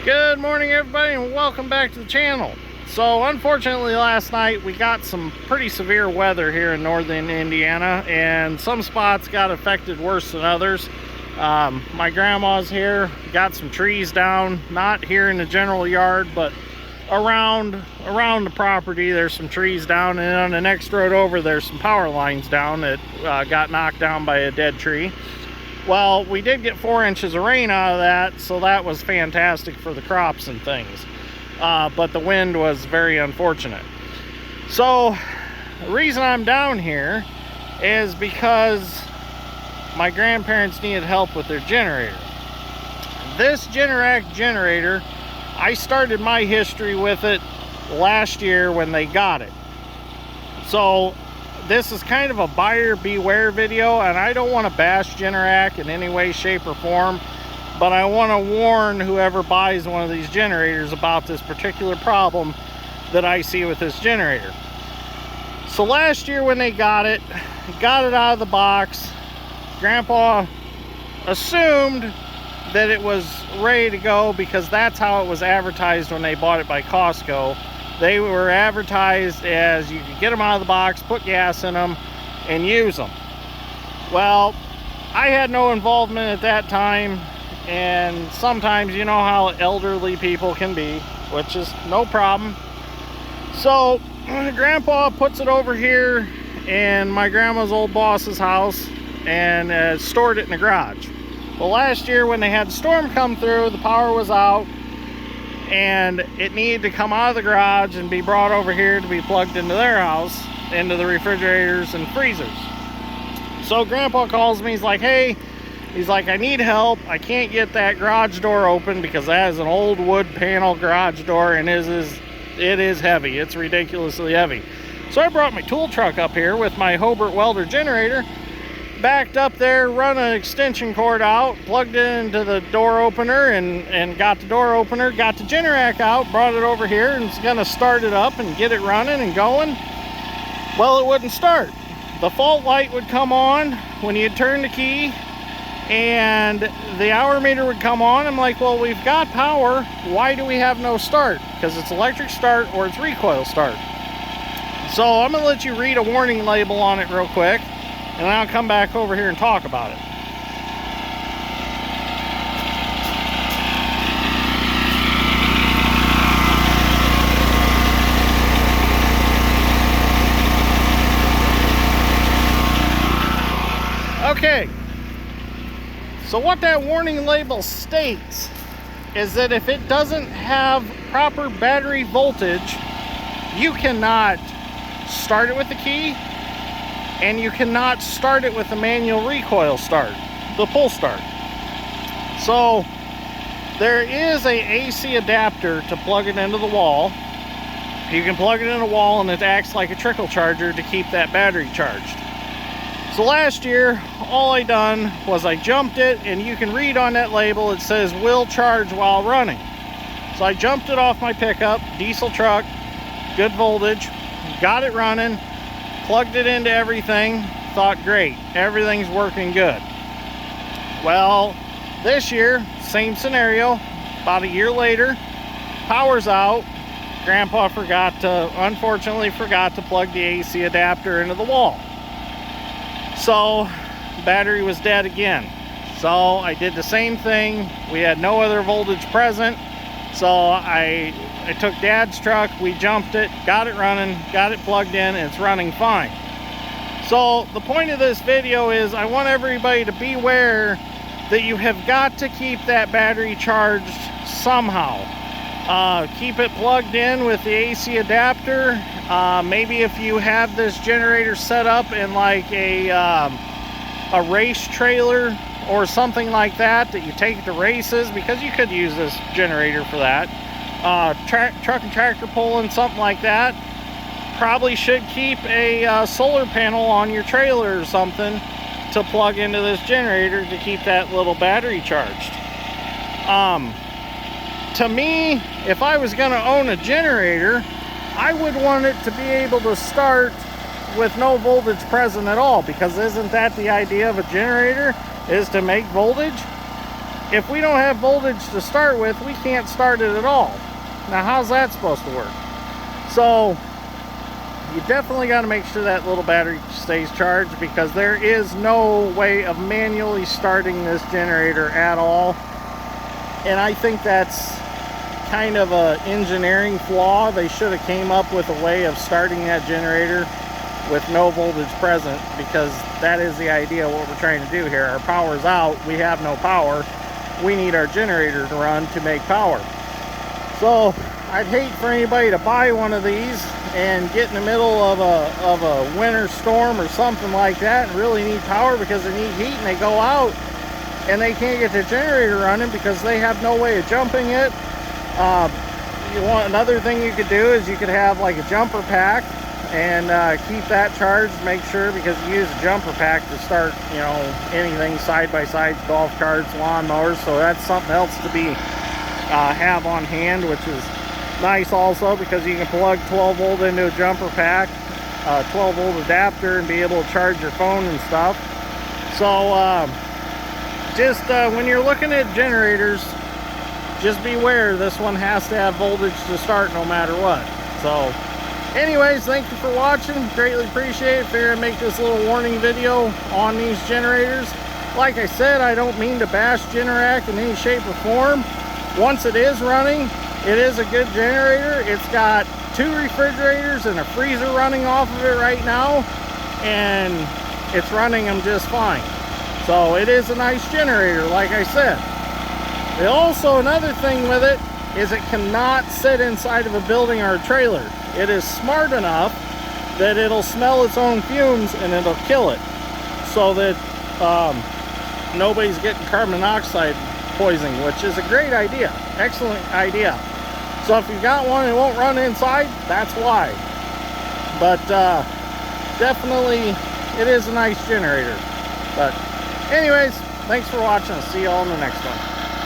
Good morning, everybody, and welcome back to the channel. So unfortunately last night we got some pretty severe weather here in northern Indiana, and some spots got affected worse than others. My grandma's here, got some trees down, not here in the general yard, but around the property. There's some trees down, and on the next road over there's some power lines down that got knocked down by a dead tree. Well, we did get 4 inches of rain out of that, so that was fantastic for the crops and things. But the wind was very unfortunate. So the reason I'm down here is because my grandparents needed help with their generator. This GENERAC generator, I started my history with it last year when they got it. So this is kind of a buyer beware video, and I don't want to bash GENERAC in any way, shape, or form, but I want to warn whoever buys one of these generators about this particular problem that I see with this generator. So last year when they got it out of the box, Grandpa assumed that it was ready to go because that's how it was advertised when they bought it by Costco. They were advertised as you could get them out of the box, put gas in them, and use them. Well, I had no involvement at that time, and sometimes you know how elderly people can be, which is no problem. So Grandpa puts it over here in my grandma's old boss's house and stored it in the garage. Well, last year when they had the storm come through, the power was out, and it needed to come out of the garage and be brought over here to be plugged into their house, into the refrigerators and freezers. So Grandpa calls me, he's like, hey, I need help. I can't get that garage door open because that is an old wood panel garage door, and it is heavy. It's ridiculously heavy. So I brought my tool truck up here with my Hobart welder generator, backed up there, run an extension cord out, plugged it into the door opener, and got the door opener, got the GENERAC out, brought it over here, and was gonna start it up and get it running and going. Well, it wouldn't start. The fault light would come on when you turn the key, and the hour meter would come on. I'm like, well, we've got power, why do we have no start? Because it's electric start or it's recoil start. So I'm gonna let you read a warning label on it real quick, and I'll come back over here and talk about it. Okay, so what that warning label states is that if it doesn't have proper battery voltage, you cannot start it with the key, and you cannot start it with the manual recoil start, the pull start. So there is a AC adapter to plug it into the wall. You can plug it in the wall, and it acts like a trickle charger to keep that battery charged. So last year, all I done was I jumped it, and you can read on that label, it says will charge while running. So I jumped it off my pickup, diesel truck, good voltage, got it running, plugged it into everything, thought great, everything's working good. Well, this year, same scenario, about a year later, power's out. Grandpa unfortunately forgot to plug the AC adapter into the wall. So, battery was dead again. So I did the same thing. We had no other voltage present. So I took Dad's truck, we jumped it, got it running, got it plugged in, and it's running fine. So the point of this video is I want everybody to beware that you have got to keep that battery charged somehow. Keep it plugged in with the AC adapter. Maybe if you have this generator set up in like a race trailer or something like that you take to races, because you could use this generator for that. Truck and tractor pulling, something like that. Probably should keep a solar panel on your trailer or something to plug into this generator to keep that little battery charged. To me, if I was going to own a generator, I would want it to be able to start with no voltage present at all, because isn't that the idea of a generator, is to make voltage? if we don't have voltage to start with, we can't start it at all. Now, how's that supposed to work? So you definitely got to make sure that little battery stays charged, because there is no way of manually starting this generator at all. And I think that's kind of a engineering flaw. They should have came up with a way of starting that generator with no voltage present, because that is the idea of what we're trying to do here. Our power's out, we have no power, we need our generator to run to make power. So I'd hate for anybody to buy one of these and get in the middle of a winter storm or something like that and really need power because they need heat, and they go out and they can't get their generator running because they have no way of jumping it. Another thing you could do is you could have like a jumper pack and keep that charged, make sure, because you use a jumper pack to start, you know, anything side-by-sides, golf carts, lawnmowers. So that's something else to be have on hand, which is nice also, because you can plug 12 volt into a jumper pack, 12 volt adapter, and be able to charge your phone and stuff. So when you're looking at generators, just beware, this one has to have voltage to start no matter what. So anyways, thank you for watching, greatly appreciate it. Figured I'd make this little warning video on these generators. Like I said, I don't mean to bash GENERAC in any shape or form. Once it is running, it is a good generator. It's got 2 refrigerators and a freezer running off of it right now, and it's running them just fine. So it is a nice generator, like I said. Also, another thing with it is it cannot sit inside of a building or a trailer. It is smart enough that it'll smell its own fumes and it'll kill it, so that nobody's getting carbon monoxide poisoning, which is a great idea, excellent idea. So if you've got one and it won't run inside, that's why. But definitely it is a nice generator. But anyways, thanks for watching. I'll see you all in the next one.